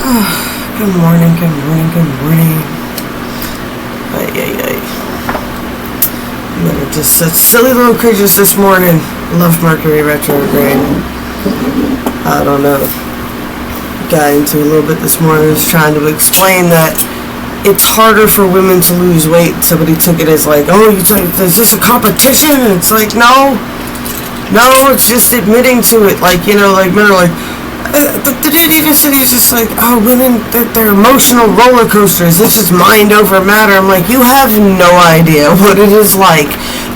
Good morning, good morning, good morning. Ay. They're just such silly little creatures this morning. Love Mercury retrograde. I don't know. Got into a little bit this morning. I was trying to explain that it's harder for women to lose weight. Somebody took it as like, oh, is this a competition? And it's like, no, it's just admitting to it. Like, you know, like men are like, the dude even said, he's just like, oh, women, they're emotional roller coasters. It's just mind over matter. I'm like, you have no idea what it is like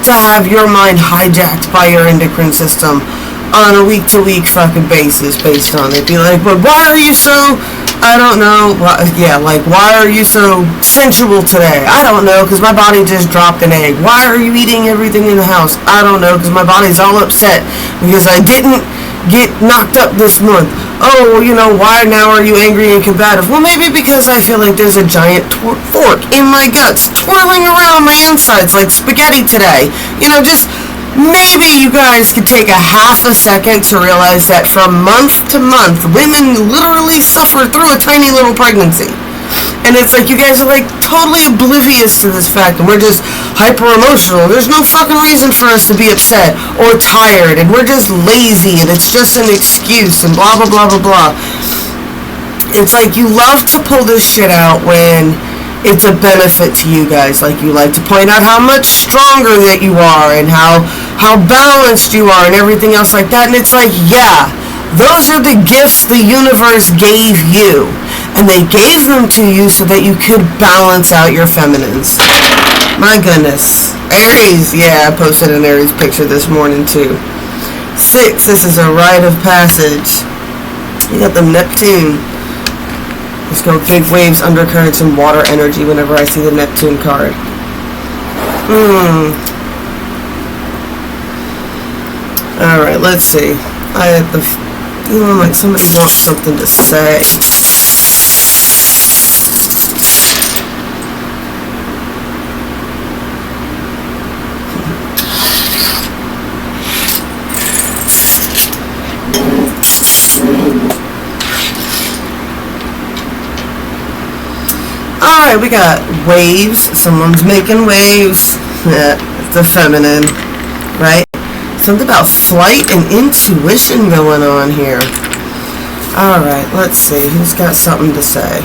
to have your mind hijacked by your endocrine system on a week-to-week fucking basis based on it. Be like, but why are you so, I don't know, why are you so sensual today? I don't know, because my body just dropped an egg. Why are you eating everything in the house? I don't know, because my body's all upset because I didn't get knocked up this month. Oh, you know, why now are you angry and combative? Well, maybe because I feel like there's a giant fork in my guts twirling around my insides like spaghetti today. You know, just maybe you guys could take a half a second to realize that from month to month, women literally suffer through a tiny little pregnancy. And it's like you guys are like totally oblivious to this fact, and we're just hyper emotional. There's no fucking reason for us to be upset or tired, and we're just lazy, and it's just an excuse, and blah blah blah blah blah. It's like you love to pull this shit out when it's a benefit to you guys. Like you like to point out how much stronger that you are, and how balanced you are, and everything else like that. And it's like, yeah, those are the gifts the universe gave you. And they gave them to you so that you could balance out your feminines. My goodness. Aries, yeah, I posted an Aries picture this morning too. 6, this is a rite of passage. You got the Neptune. Let's go big waves, undercurrents, and water energy whenever I see the Neptune card. Alright, let's see. I had the feeling like somebody wants something to say. Alright, we got waves. Someone's making waves. Yeah, the feminine, right? Something about flight and intuition going on here. Alright, let's see. Who's got something to say?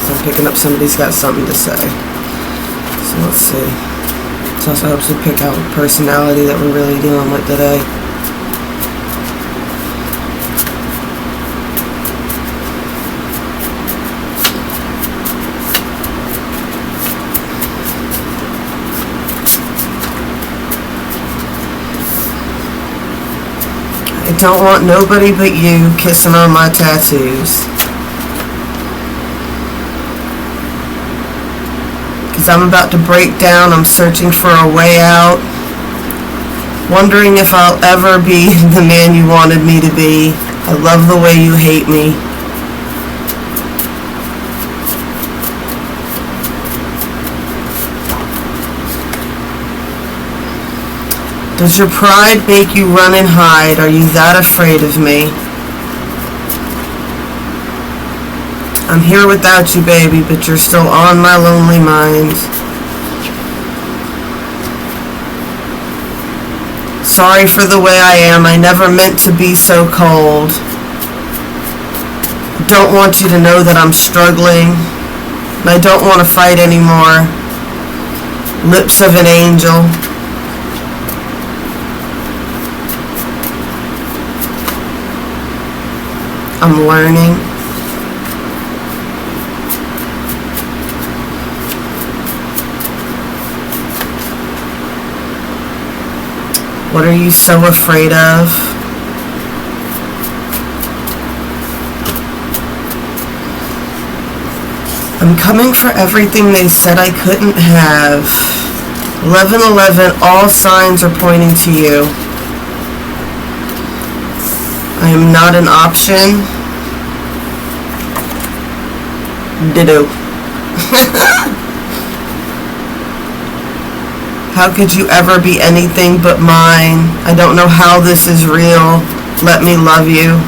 So I'm picking up somebody's got something to say. So let's see. This also helps me pick out the personality that we're really dealing with today. I don't want nobody but you kissing on my tattoos. Because I'm about to break down. I'm searching for a way out. Wondering if I'll ever be the man you wanted me to be. I love the way you hate me. Does your pride make you run and hide? Are you that afraid of me? I'm here without you, baby, but you're still on my lonely mind. Sorry for the way I am. I never meant to be so cold. Don't want you to know that I'm struggling. I don't want to fight anymore. Lips of an angel. I'm learning. What are you so afraid of? I'm coming for everything they said I couldn't have. 1111, all signs are pointing to you. I am not an option. Ditto. How could you ever be anything but mine? I don't know how this is real. Let me love you.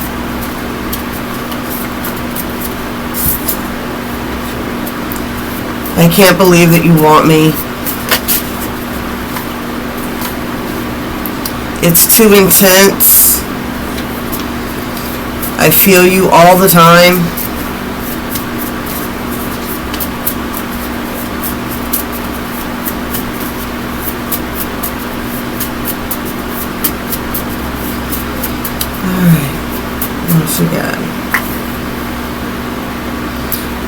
I can't believe that you want me. It's too intense. I feel you all the time. Alright, what else we got?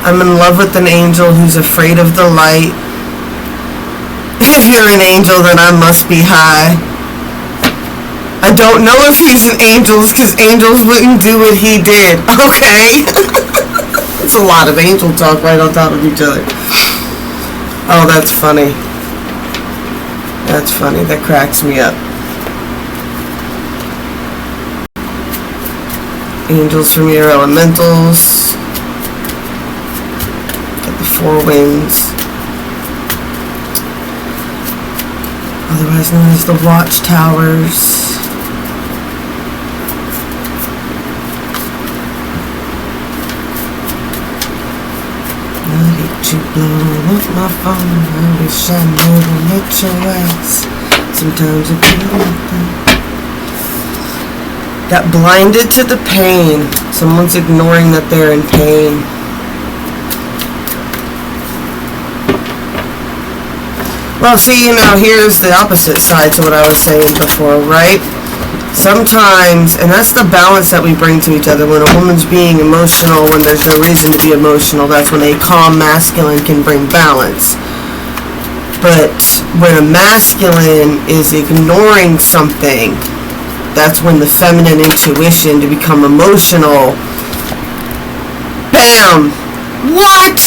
I'm in love with an angel who's afraid of the light. If you're an angel, then I must be high. I don't know if he's an angel because angels wouldn't do what he did. Okay. It's a lot of angel talk right on top of each other. Oh, that's funny. That's funny. That cracks me up. Angels from your elementals. Got the four winds. Otherwise known as the watchtowers. You blow up my phone, I wish I never met your ass. Sometimes it could happen. Got blinded to the pain. Someone's ignoring that they're in pain. Well, see, here's the opposite side to what I was saying before, right? Sometimes, and that's the balance that we bring to each other. When a woman's being emotional, when there's no reason to be emotional, that's when a calm masculine can bring balance. But when a masculine is ignoring something, that's when the feminine intuition to become emotional, bam! What?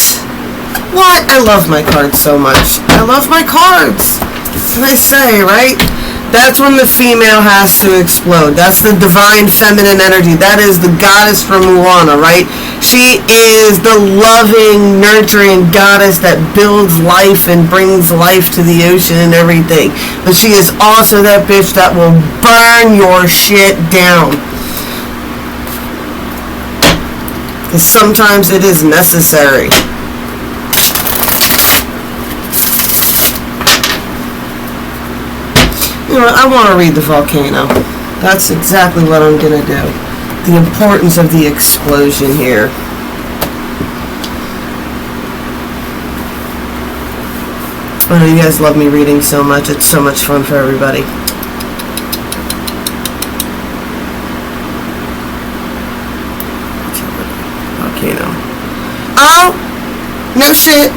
I love my cards so much. I love my cards. What I say, right? That's when the female has to explode. That's the divine feminine energy. That is the goddess from Moana, right? She is the loving, nurturing goddess that builds life and brings life to the ocean and everything. But she is also that bitch that will burn your shit down. Because sometimes it is necessary. You know what, I want to read the volcano. That's exactly what I'm going to do. The importance of the explosion here. I know you guys love me reading so much. It's so much fun for everybody. Volcano. Oh! No shit!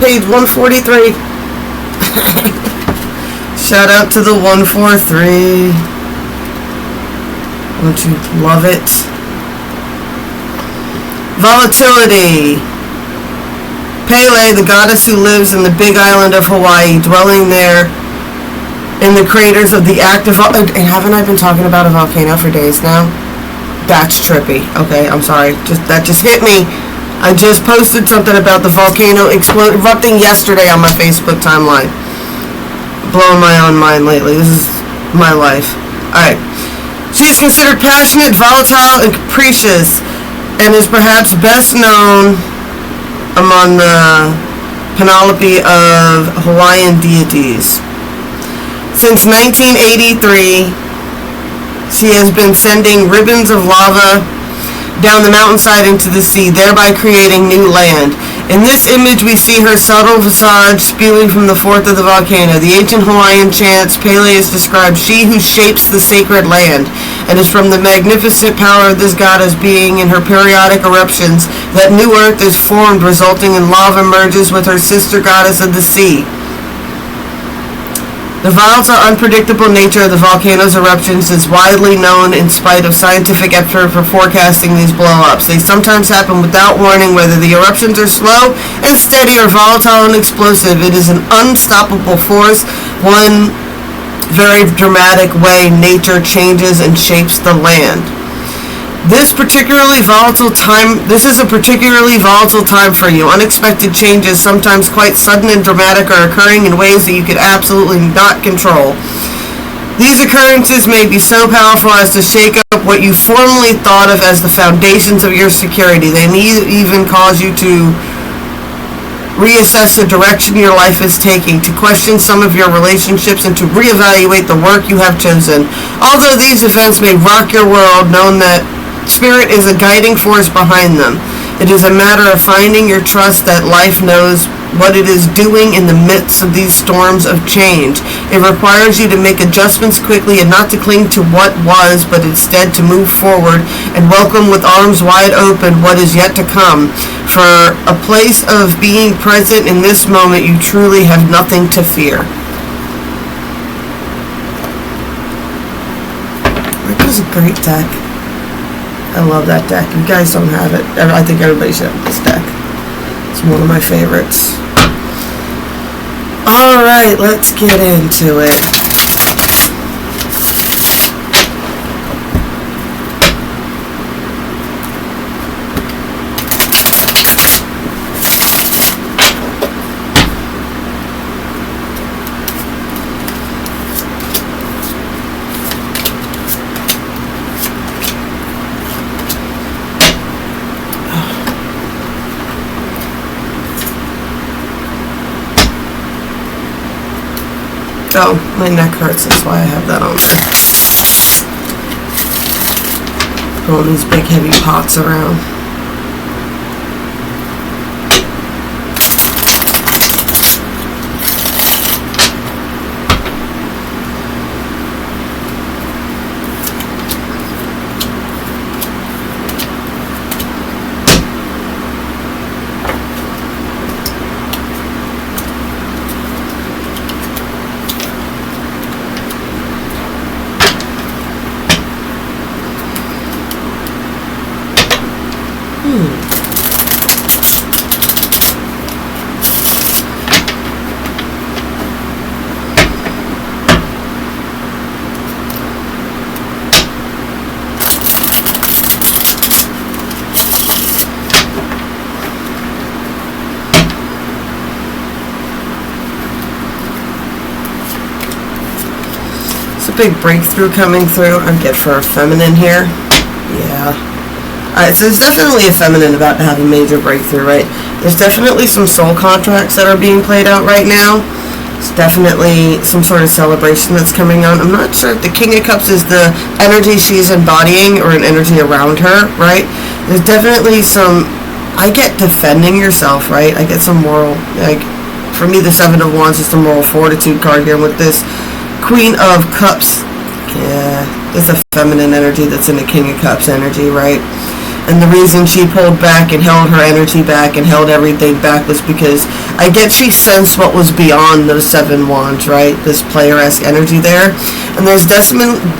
Page 143. Shout out to the 143. Don't you love it? Volatility. Pele, the goddess who lives in the big island of Hawaii, dwelling there in the craters of the active... And haven't I been talking about a volcano for days now? That's trippy. Okay, I'm sorry. That just hit me. I just posted something about the volcano erupting yesterday on my Facebook timeline. Blowing my own mind lately. This is my life. Alright. She is considered passionate, volatile, and capricious, and is perhaps best known among the panoply of Hawaiian deities. Since 1983, she has been sending ribbons of lava down the mountainside into the sea, thereby creating new land. In this image, we see her subtle visage spewing from the fourth of the volcano. The ancient Hawaiian chants, Pele is described, she who shapes the sacred land, and is from the magnificent power of this goddess being in her periodic eruptions that new earth is formed, resulting in lava merges with her sister goddess of the sea. The volatile, unpredictable nature of the volcano's eruptions is widely known in spite of scientific effort for forecasting these blow-ups. They sometimes happen without warning, whether the eruptions are slow and steady or volatile and explosive. It is an unstoppable force. One very dramatic way nature changes and shapes the land. This is a particularly volatile time for you. Unexpected changes, sometimes quite sudden and dramatic, are occurring in ways that you could absolutely not control. These occurrences may be so powerful as to shake up what you formerly thought of as the foundations of your security. They may even cause you to reassess the direction your life is taking, to question some of your relationships, and to reevaluate the work you have chosen. Although these events may rock your world, know that Spirit is a guiding force behind them. It is a matter of finding your trust that life knows what it is doing in the midst of these storms of change. It requires you to make adjustments quickly and not to cling to what was, but instead to move forward and welcome with arms wide open what is yet to come. For a place of being present in this moment, you truly have nothing to fear. That was a great deck. I love that deck. You guys don't have it. I think everybody should have this deck. It's one of my favorites. Alright, let's get into it. Oh, my neck hurts, that's why I have that on there. Throwing these big heavy pots around. Big breakthrough coming through. I get for a feminine here. Yeah. So it's definitely a feminine about to have a major breakthrough, right? There's definitely some soul contracts that are being played out right now. It's definitely some sort of celebration that's coming on. I'm not sure if the King of Cups is the energy she's embodying or an energy around her, right? There's definitely some, I get defending yourself, right? I get some moral, like, for me the Seven of Wands is the moral fortitude card here with this Queen of Cups. Yeah, it's a feminine energy that's in the King of Cups energy, right? And the reason she pulled back and held her energy back and held everything back was because I get she sensed what was beyond those 7 wands, right? This player-esque energy there. And there's definitely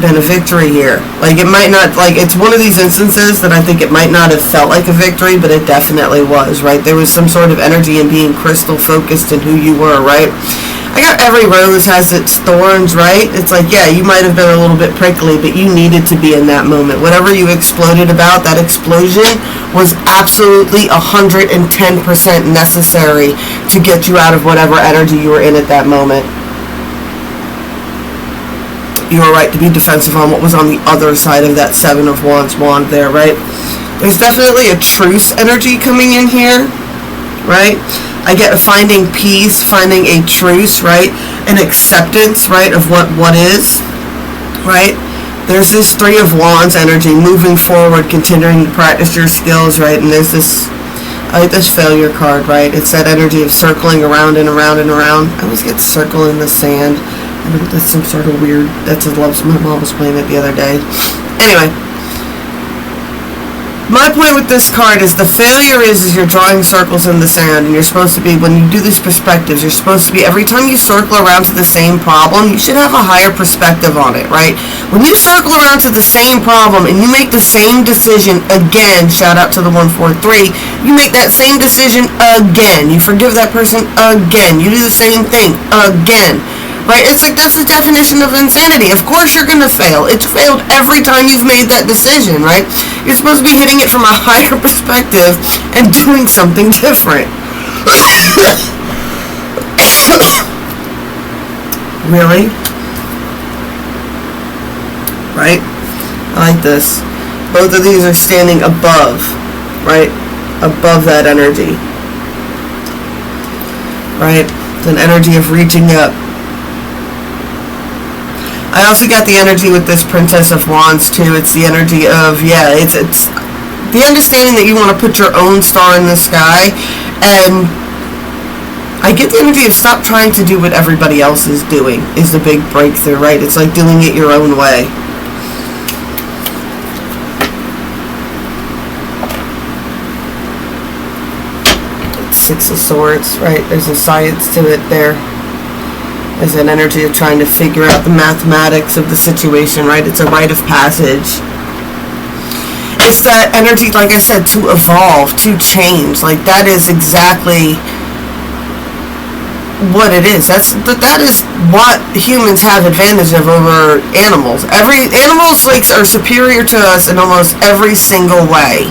been a victory here. Like, it might not, like, it's one of these instances that I think it might not have felt like a victory, but it definitely was, right? There was some sort of energy in being crystal focused in who you were, right? I got every rose has its thorns, right? It's like, yeah, you might have been a little bit prickly, but you needed to be in that moment. Whatever you exploded about, that explosion was absolutely 110% necessary to get you out of whatever energy you were in at that moment. You were right to be defensive on what was on the other side of that 7 of Wands wand there, right? There's definitely a truce energy coming in here, right? I get finding peace, finding a truce, right? An acceptance, right, of what is, right? There's this 3 of Wands energy, moving forward, continuing to practice your skills, right? And there's this, I like this failure card, right? It's that energy of circling around and around and around. I always get circle in the sand. I think that's some sort of weird, that's a love, my mom was playing it the other day. Anyway, my point with this card is the failure is you're drawing circles in the sand, and you're supposed to be, when you do these perspectives, you're supposed to be, every time you circle around to the same problem, you should have a higher perspective on it, right? When you circle around to the same problem and you make the same decision again, shout out to the 143, you make that same decision again. You forgive that person again. You do the same thing again. Right? It's like, that's the definition of insanity. Of course you're going to fail. It's failed every time you've made that decision, right? You're supposed to be hitting it from a higher perspective and doing something different. Really? Right? I like this. Both of these are standing above, right? Above that energy. Right? It's an energy of reaching up. I also got the energy with this Princess of Wands too. It's the energy of, yeah, it's the understanding that you want to put your own star in the sky. And I get the energy of stop trying to do what everybody else is doing is the big breakthrough, right? It's like doing it your own way. Six of Swords, right? There's a science to it there. There's an energy of trying to figure out the mathematics of the situation, right? It's a rite of passage. It's that energy, like I said, to evolve, to change. Like, that is exactly what it is. That is what humans have advantage of over animals. Animals like are superior to us in almost every single way.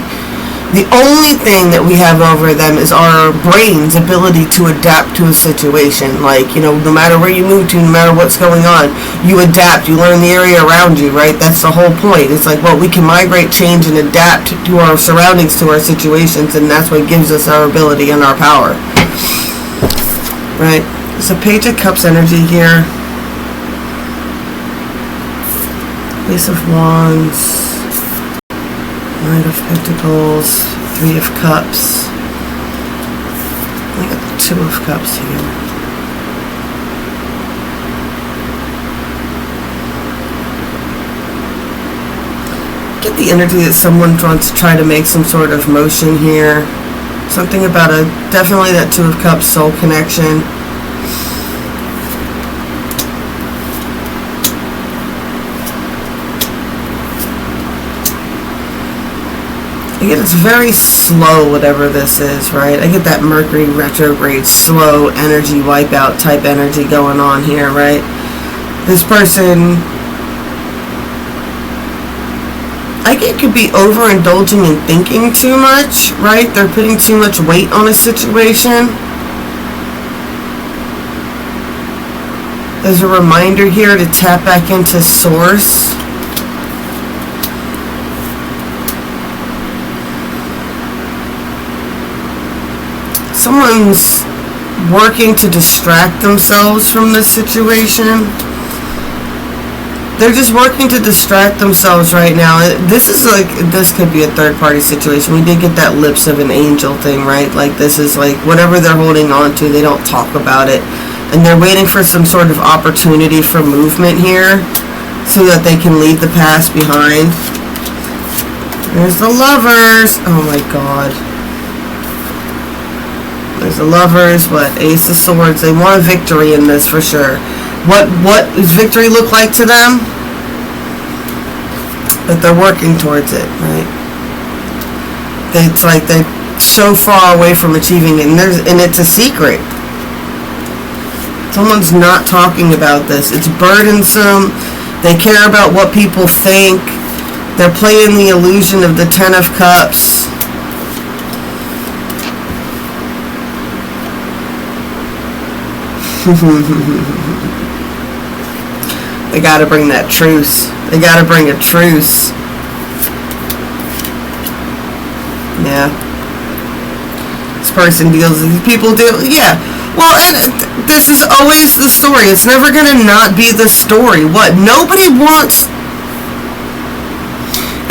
The only thing that we have over them is our brain's ability to adapt to a situation. Like, you know, no matter where you move to, no matter what's going on, you adapt, you learn the area around you, right? That's the whole point. It's like, well, we can migrate, change, and adapt to our surroundings, to our situations, and that's what gives us our ability and our power. Right? There's a Page of Cups energy here. Ace of Wands. Knight of Pentacles, Three of Cups. I got the Two of Cups here. Get the energy that someone wants to try to make some sort of motion here. Something about definitely that Two of Cups soul connection. I get it's very slow, whatever this is, right? I get that Mercury retrograde, slow energy, wipeout type energy going on here, right? This person, I get could be overindulging and thinking too much, right? They're putting too much weight on a situation. There's a reminder here to tap back into source. Someone's working to distract themselves from this situation. They're just working to distract themselves right now. This could be a third-party situation. We did get that lips of an angel thing, right? Like, this is like whatever they're holding on to, they don't talk about it. And they're waiting for some sort of opportunity for movement here so that they can leave the past behind. There's the Lovers. Oh my God. There's the Lovers, what? Ace of Swords. They want a victory in this for sure. What does victory look like to them? But they're working towards it, right? It's like they're so far away from achieving it, and it's a secret. Someone's not talking about this. It's burdensome. They care about what people think. They're playing the illusion of the Ten of Cups. They gotta bring that truce. They gotta bring a truce. Yeah. This person deals with these people deal. Yeah. Well, and this is always the story. It's never gonna not be the story. What? Nobody wants.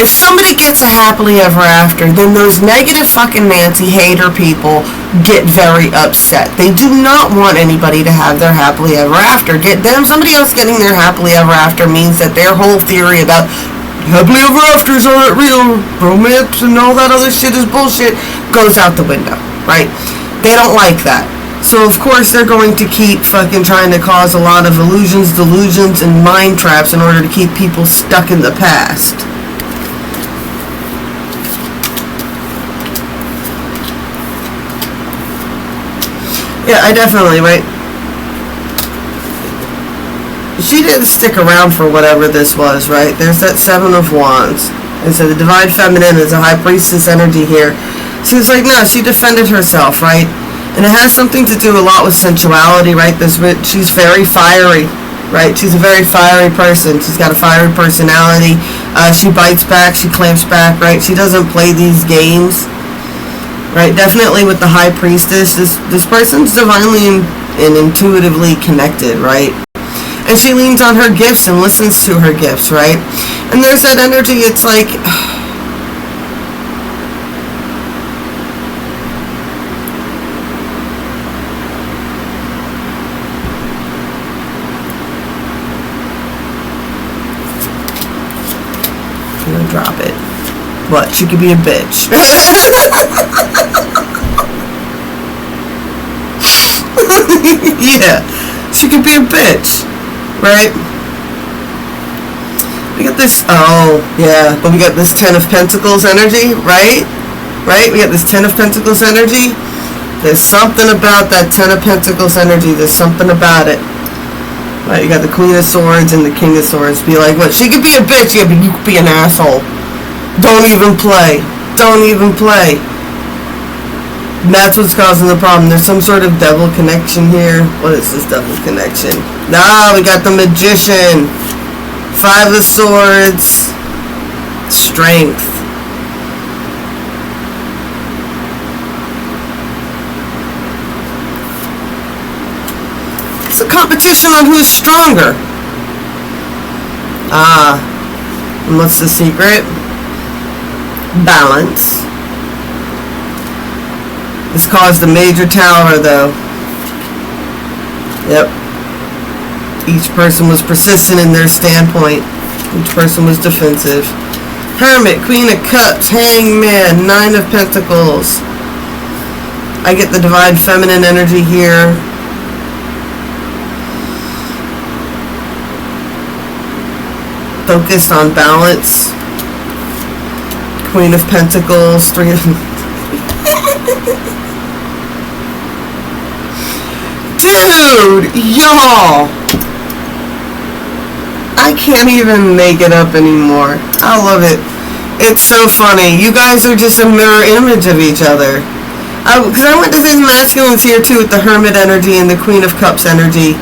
If somebody gets a happily ever after, then those negative fucking Nancy hater people get very upset. They do not want anybody to have their happily ever after. Somebody else getting their happily ever after means that their whole theory about happily ever afters aren't real, romance and all that other shit is bullshit, goes out the window, right? They don't like that. So of course they're going to keep fucking trying to cause a lot of illusions, delusions, and mind traps in order to keep people stuck in the past. Yeah, I definitely, right? She didn't stick around for whatever this was, right? There's that Seven of Wands. And so the Divine Feminine is a High Priestess energy here. So it's like, no, she defended herself, right? And it has something to do a lot with sensuality, right? She's very fiery, right? She's a very fiery person. She's got a fiery personality. She bites back, she clamps back, right? She doesn't play these games, right? Definitely with the High Priestess, this person's divinely and intuitively connected, right? And she leans on her gifts and listens to her gifts, right? And there's that energy, it's like, I'm gonna drop it. What? She could be a bitch. Yeah, she could be a bitch, right? We got this, oh, yeah, but we got this Ten of Pentacles energy, right? Right? We got this Ten of Pentacles energy. There's something about that Ten of Pentacles energy. There's something about it. Right? You got the Queen of Swords and the King of Swords. Be like, what? She could be a bitch, yeah, but you could be an asshole. Don't even play. Don't even play. And that's what's causing the problem. There's some sort of devil connection here. What is this devil connection? Nah, we got the Magician. Five of Swords. Strength. It's a competition on who's stronger. And what's the secret? Balance. This caused a major tower, though. Yep. Each person was persistent in their standpoint. Each person was defensive. Hermit, Queen of Cups, Hangman, Nine of Pentacles. I get the divine feminine energy here. Focused on balance. Queen of Pentacles, Three of... Dude, y'all, I can't even make it up anymore. I love it. It's so funny. You guys are just a mirror image of each other. Because I went to these masculines here too with the Hermit energy and the Queen of Cups energy.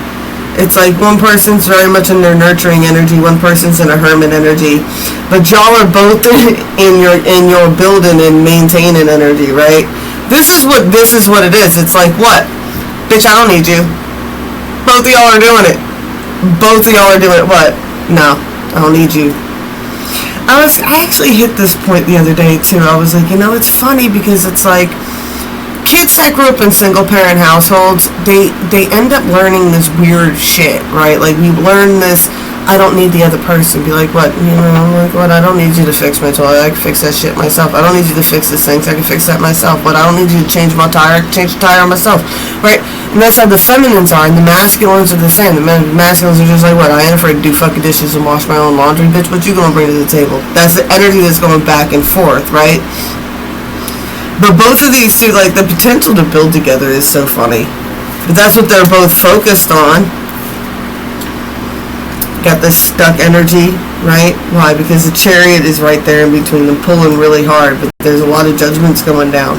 It's like one person's very much in their nurturing energy, one person's in a hermit energy. But y'all are both in your building and maintaining energy, right? This is what it is. It's like, what? Bitch, I don't need you. Both of y'all are doing it. Both of y'all are doing it. What? No, I don't need you. I actually hit this point the other day too. I was like, it's funny because it's like kids that grew up in single parent households, they end up learning this weird shit, right? Like we learn this, I don't need the other person. Be like, what? Like, what? I don't need you to fix my toilet. I can fix that shit myself. I don't need you to fix the sinks. I can fix that myself. But I don't need you to change my tire. I can change the tire myself, right? And that's how the feminines are, and the masculines are the same. The masculines are just like, what? I ain't afraid to do fucking dishes and wash my own laundry, bitch. What you gonna bring to the table? That's the energy that's going back and forth, right? But both of these two, like, the potential to build together is so funny. But that's what they're both focused on. Got this stuck energy, right? Why? Because the Chariot is right there in between them, pulling really hard, but there's a lot of judgments going down.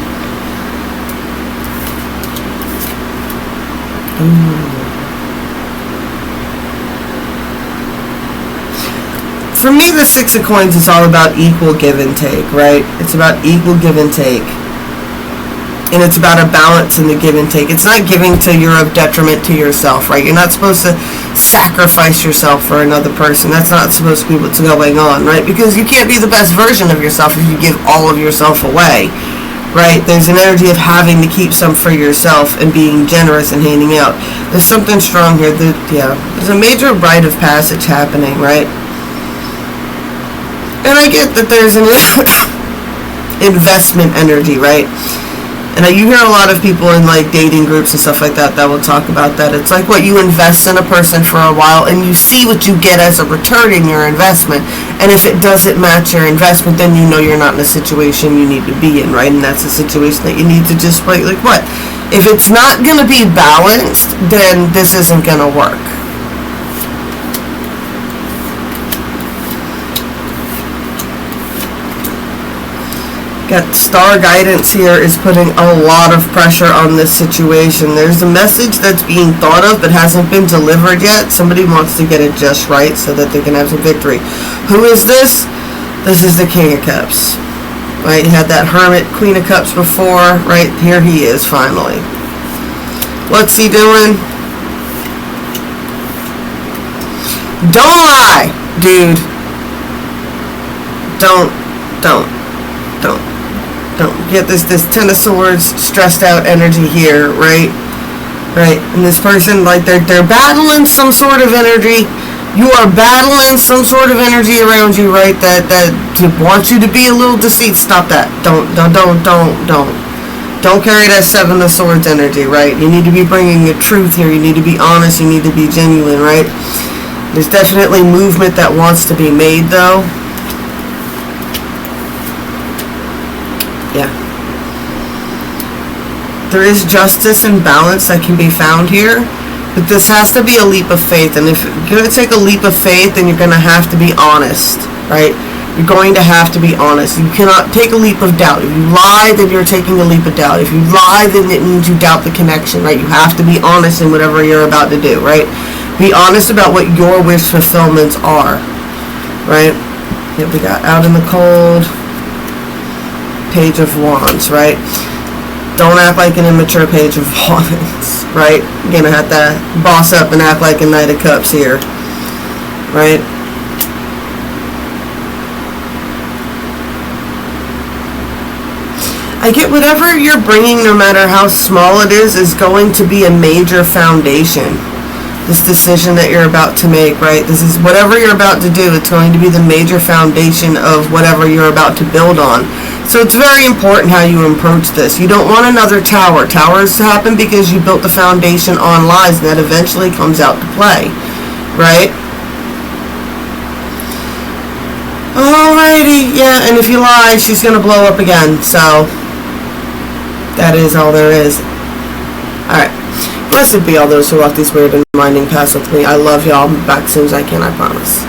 For me, the Six of Coins is all about equal give and take, right? It's about equal give and take. And it's about a balance in the give and take. It's not giving to you're of detriment to yourself, right? You're not supposed to sacrifice yourself for another person. That's not supposed to be what's going on, right? Because you can't be the best version of yourself if you give all of yourself away, right? There's an energy of having to keep some for yourself and being generous and handing out. There's something strong here. There's a major rite of passage happening, right? And I get that there's an investment energy, right? And you hear a lot of people in like dating groups and stuff like that will talk about that. It's like what you invest in a person for a while and you see what you get as a return in your investment. And if it doesn't match your investment, then you know you're not in a situation you need to be in, right? And that's a situation that you need to just play. Like what? If it's not going to be balanced, then this isn't going to work. Got star guidance here is putting a lot of pressure on this situation. There's a message that's being thought of but hasn't been delivered yet. Somebody wants to get it just right so that they can have some victory. Who is this? This is the King of Cups. Right, you had that Hermit, Queen of Cups before. Right, here he is finally. What's he doing? Don't lie, dude. Don't get this Ten of Swords stressed out energy here, right? Right, and this person, like, they're battling some sort of energy. You are battling some sort of energy around you, right? That wants you to be a little deceived. Stop that. Don't carry that Seven of Swords energy, right? You need to be bringing the truth here. You need to be honest. You need to be genuine, right? There's definitely movement that wants to be made, though. Yeah. There is justice and balance that can be found here, but this has to be a leap of faith. And if you're going to take a leap of faith, then you're going to have to be honest, right? You're going to have to be honest. You cannot take a leap of doubt. If you lie, then you're taking a leap of doubt. If you lie, then it means you doubt the connection, right? You have to be honest in whatever you're about to do, right? Be honest about what your wish fulfillments are, right? Here we got out in the cold. Page of Wands, right? Don't act like an immature Page of Wands, right? You're gonna have to boss up and act like a Knight of Cups here, right? I get whatever you're bringing, no matter how small it is going to be a major foundation. This decision that you're about to make, right? This is whatever you're about to do. It's going to be the major foundation of whatever you're about to build on. So it's very important how you approach this. You don't want another tower. Towers happen because you built the foundation on lies, and that eventually comes out to play, right? Alrighty, yeah, and if you lie, she's going to blow up again. So that is all there is. Alright. Blessed be all those who walk these weird and winding paths with me. I love y'all. I'm back as soon as I can, I promise.